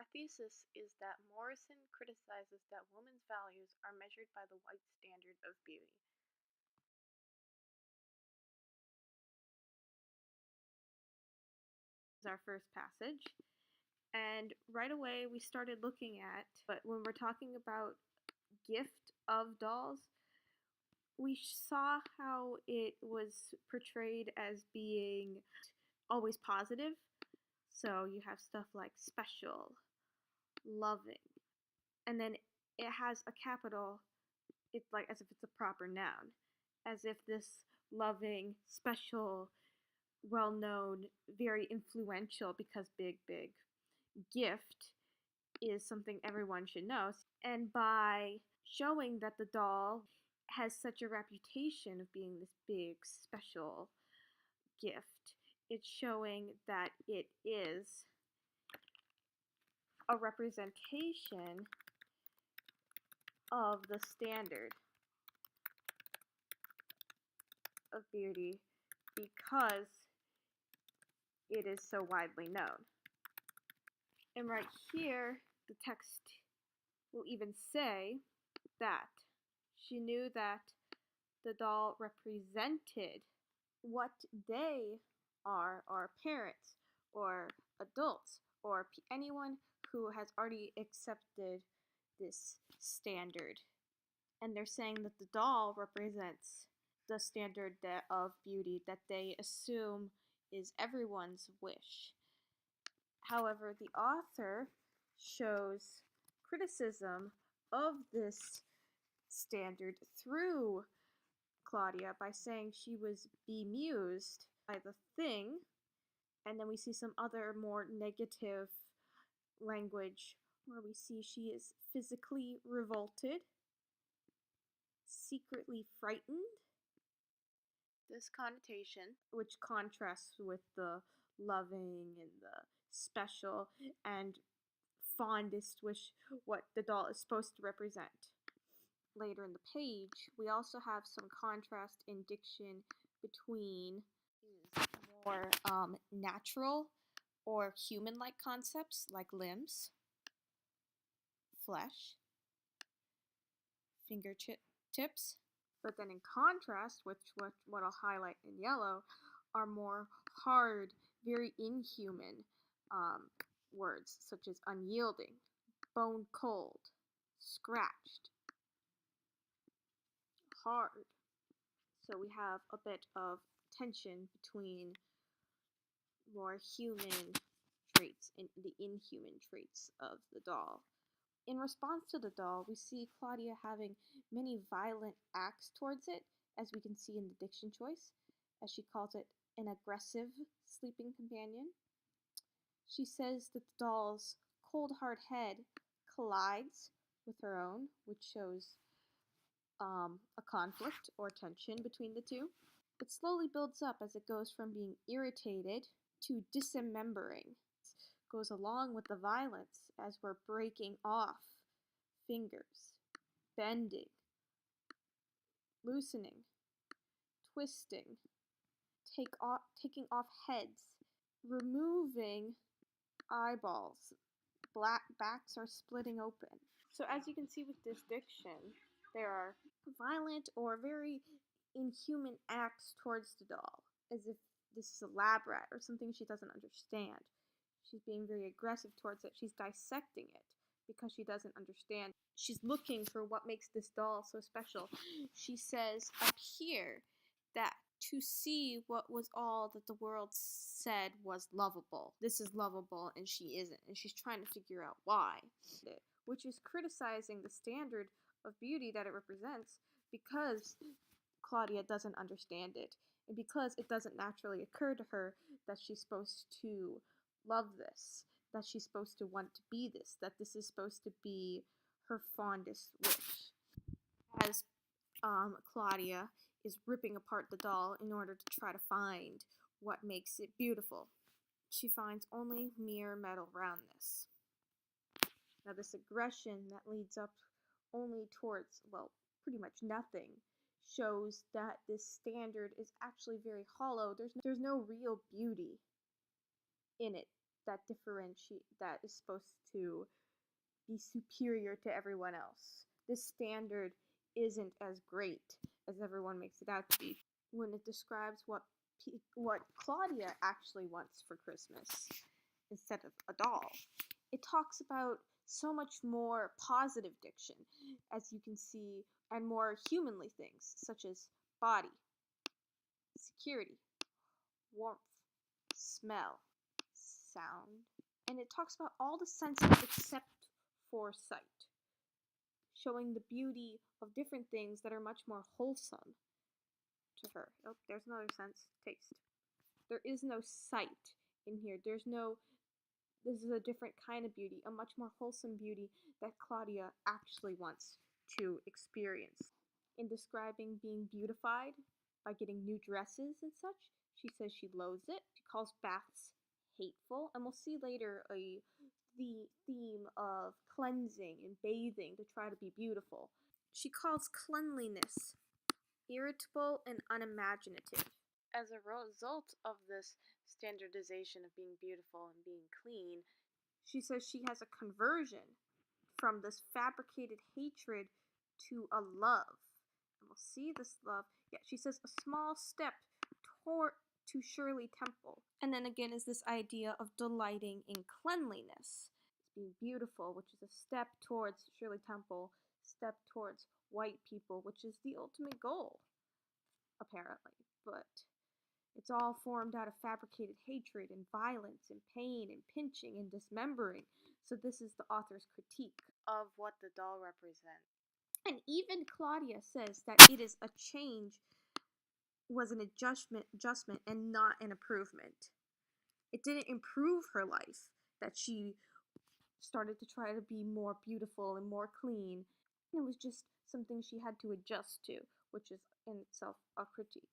Our thesis is that Morrison criticizes that women's values are measured by the white standard of beauty. This is our first passage. And right away we started looking at, but when we're talking about gift of dolls, we saw how it was portrayed as being always positive. So you have stuff like special, loving, and then it has a capital. It's like as if it's a proper noun, as if this loving, special, well-known, very influential, because big gift is something everyone should know. And by showing that the doll has such a reputation of being this big, special gift, it's showing that it is a representation of the standard of beauty because it is so widely known. And right here, the text will even say that she knew that the doll represented what they are, or parents, or adults, or anyone who has already accepted this standard. And they're saying that the doll represents the standard of beauty that they assume is everyone's wish. However, the author shows criticism of this standard through Claudia by saying she was bemused by the thing, and then we see some other more negative language where we see she is physically revolted, secretly frightened. This connotation, which contrasts with the loving and the special and fondest wish, what the doll is supposed to represent. Later in the page, we also have some contrast in diction between more natural or human-like concepts like limbs, flesh, fingertips. But then in contrast, which what I'll highlight in yellow, are more hard, very inhuman words, such as unyielding, bone cold, scratched, hard. So we have a bit of tension between more human traits and the inhuman traits of the doll. In response to the doll, we see Claudia having many violent acts towards it, as we can see in the diction choice, as she calls it an aggressive sleeping companion. She says that the doll's cold hard head collides with her own, which shows a conflict or tension between the two. It slowly builds up as it goes from being irritated to dismembering. It goes along with the violence as we're breaking off fingers, bending, loosening, twisting, taking off heads, removing eyeballs. Black backs are splitting open. So as you can see with this diction, there are violent or very inhuman acts towards the doll, as if this is a lab rat or something she doesn't understand. She's being very aggressive towards it. She's dissecting it because she doesn't understand. She's looking for what makes this doll so special. She says up here that to see what was all that the world said was lovable. This is lovable and she isn't, and she's trying to figure out why, which is criticizing the standard of beauty that it represents because Claudia doesn't understand it, and because it doesn't naturally occur to her that she's supposed to love this, that she's supposed to want to be this, that this is supposed to be her fondest wish. As Claudia is ripping apart the doll in order to try to find what makes it beautiful, she finds only mere metal roundness. Now this aggression that leads up only towards, well, pretty much nothing, shows that this standard is actually very hollow. There's no real beauty in it that is supposed to be superior to everyone else. This standard isn't as great as everyone makes it out to be. When it describes what Claudia actually wants for Christmas instead of a doll, it talks about so much more positive diction, as you can see, and more humanly things, such as body, security, warmth, smell, sound, and it talks about all the senses except for sight, showing the beauty of different things that are much more wholesome to her. Oh, there's another sense, taste. There is no sight in here. This is a different kind of beauty, a much more wholesome beauty that Claudia actually wants to experience. In describing being beautified by getting new dresses and such, she says she loathes it. She calls baths hateful, and we'll see later the theme of cleansing and bathing to try to be beautiful. She calls cleanliness irritable and unimaginative. As a result of this standardization of being beautiful and being clean, she says she has a conversion from this fabricated hatred to a love. And we'll see this love. Yeah, she says a small step toward to Shirley Temple. And then again is this idea of delighting in cleanliness. It's being beautiful, which is a step towards Shirley Temple, step towards white people, which is the ultimate goal, apparently. But it's all formed out of fabricated hatred and violence and pain and pinching and dismembering. So this is the author's critique of what the doll represents. And even Claudia says that it is a change, was an adjustment and not an improvement. It didn't improve her life that she started to try to be more beautiful and more clean. It was just something she had to adjust to, which is in itself a critique.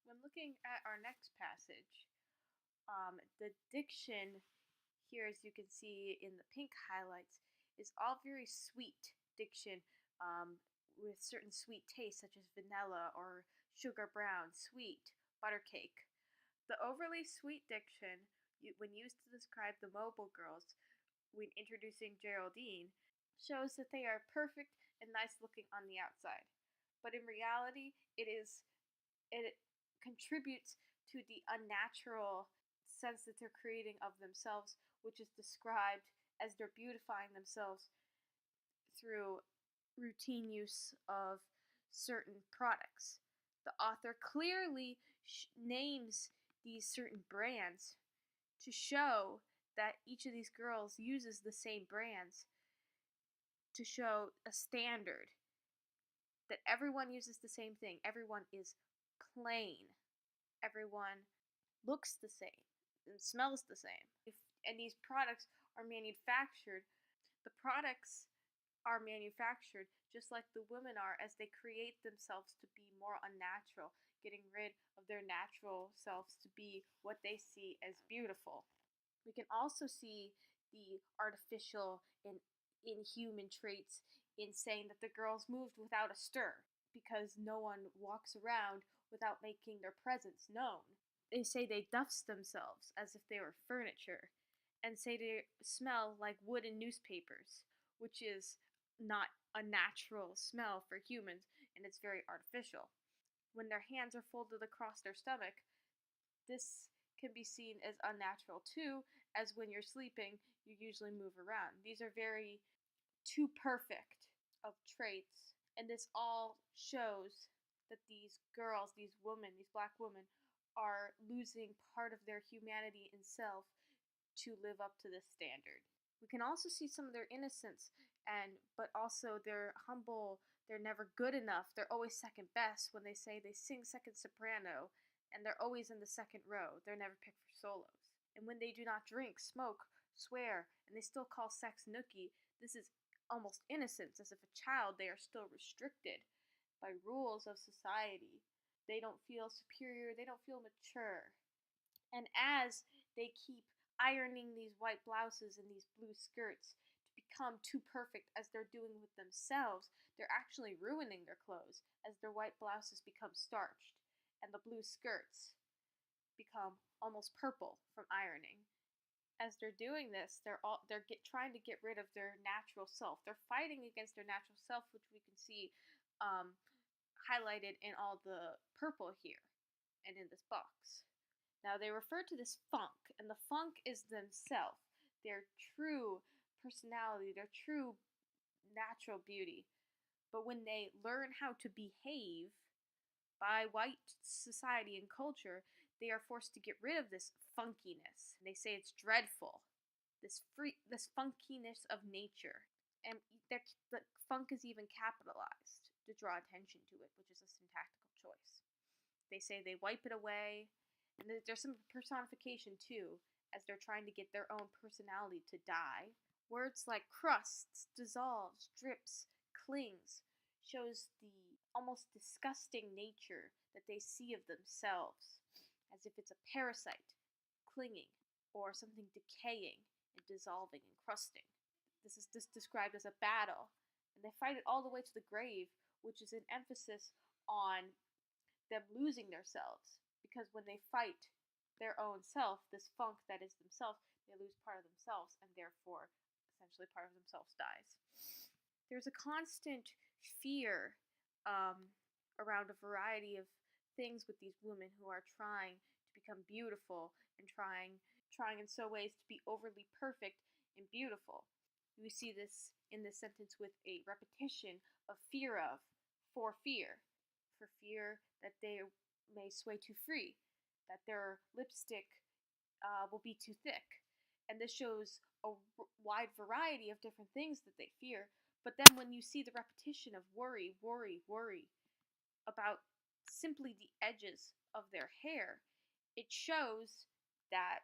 When looking at our next passage, the diction here, as you can see in the pink highlights, is all very sweet diction with certain sweet tastes such as vanilla or sugar brown, sweet, butter cake. The overly sweet diction, when used to describe the mobile girls when introducing Geraldine, shows that they are perfect and nice looking on the outside. But in reality, it contributes to the unnatural sense that they're creating of themselves, which is described as they're beautifying themselves through routine use of certain products. The author clearly names these certain brands to show that each of these girls uses the same brands to show a standard that everyone uses the same thing. Everyone is plain. Everyone looks the same and smells the same. And these products are manufactured. The products are manufactured just like the women are, as they create themselves to be more unnatural, getting rid of their natural selves to be what they see as beautiful. We can also see the artificial and inhuman traits in saying that the girls moved without a stir, because no one walks around without making their presence known. They say they dust themselves as if they were furniture, and say they smell like wood and newspapers, which is not a natural smell for humans, and it's very artificial. When their hands are folded across their stomach, this can be seen as unnatural too, as when you're sleeping, you usually move around. These are very too perfect of traits, and this all shows that these girls, these women, these black women, are losing part of their humanity and self to live up to this standard. We can also see some of their innocence, but also their humble. They're never good enough. They're always second best. When they say they sing second soprano, and they're always in the second row. They're never picked for solos. And when they do not drink, smoke, swear, and they still call sex nookie, this is almost innocence, as if a child. They are still restricted by rules of society. They don't feel superior. They don't feel mature. And as they keep ironing these white blouses and these blue skirts to become too perfect as they're doing with themselves, they're actually ruining their clothes as their white blouses become starched. and the blue skirts become almost purple from ironing. As they're doing this, trying to get rid of their natural self. They're fighting against their natural self, which we can see um, highlighted in all the purple here and in this box. Now they refer to this funk, and the funk is themselves, their true personality, their true natural beauty. But when they learn how to behave by white society and culture, they are forced to get rid of this funkiness. They say it's dreadful. This funkiness of nature. And the funk is even capitalized to draw attention to it, which is a syntactical choice. They say they wipe it away, and there's some personification too, as they're trying to get their own personality to die. Words like crusts, dissolves, drips, clings shows the almost disgusting nature that they see of themselves, as if it's a parasite clinging or something decaying and dissolving and crusting. This is described as a battle, and they fight it all the way to the grave, which is an emphasis on them losing themselves, because when they fight their own self, this funk that is themselves, they lose part of themselves, and therefore, essentially, part of themselves dies. There's a constant fear around a variety of things with these women who are trying to become beautiful and trying in so ways to be overly perfect and beautiful. We see this in this sentence with a repetition of fear of, for fear that they may sway too free, that their lipstick will be too thick. And this shows a wide variety of different things that they fear. But then when you see the repetition of worry, worry, worry about simply the edges of their hair, it shows that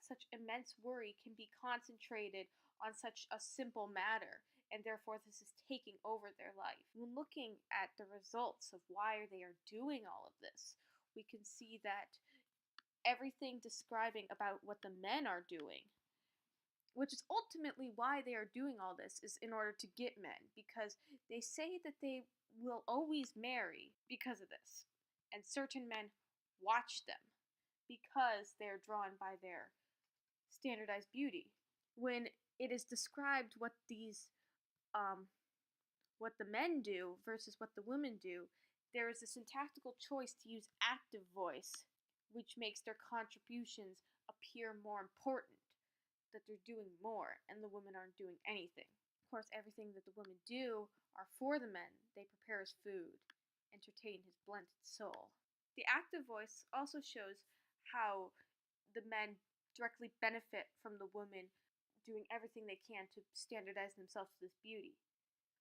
such immense worry can be concentrated on such a simple matter, and therefore this is taking over their life. When looking at the results of why they are doing all of this, we can see that everything describing about what the men are doing, which is ultimately why they are doing all this, is in order to get men, because they say that they will always marry because of this, and certain men watch them because they're drawn by their standardized beauty. When it is described what the men do versus what the women do, there is a syntactical choice to use active voice, which makes their contributions appear more important, that they're doing more, and the women aren't doing anything. Of course, everything that the women do are for the men. They prepare his food, entertain his blended soul. The active voice also shows how the men directly benefit from the women doing everything they can to standardize themselves to this beauty.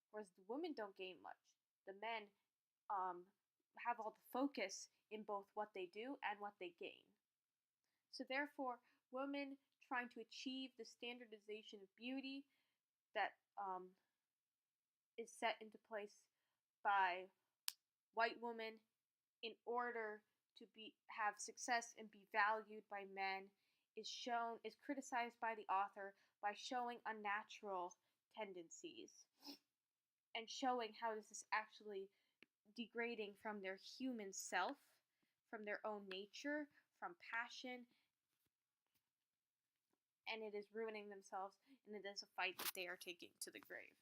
Whereas the women don't gain much. The men have all the focus in both what they do and what they gain. So therefore, women trying to achieve the standardization of beauty that is set into place by white women in order to have success and be valued by men is criticized by the author by showing unnatural tendencies and showing how this is actually degrading from their human self, from their own nature, from passion, and it is ruining themselves, and it is a fight that they are taking to the grave.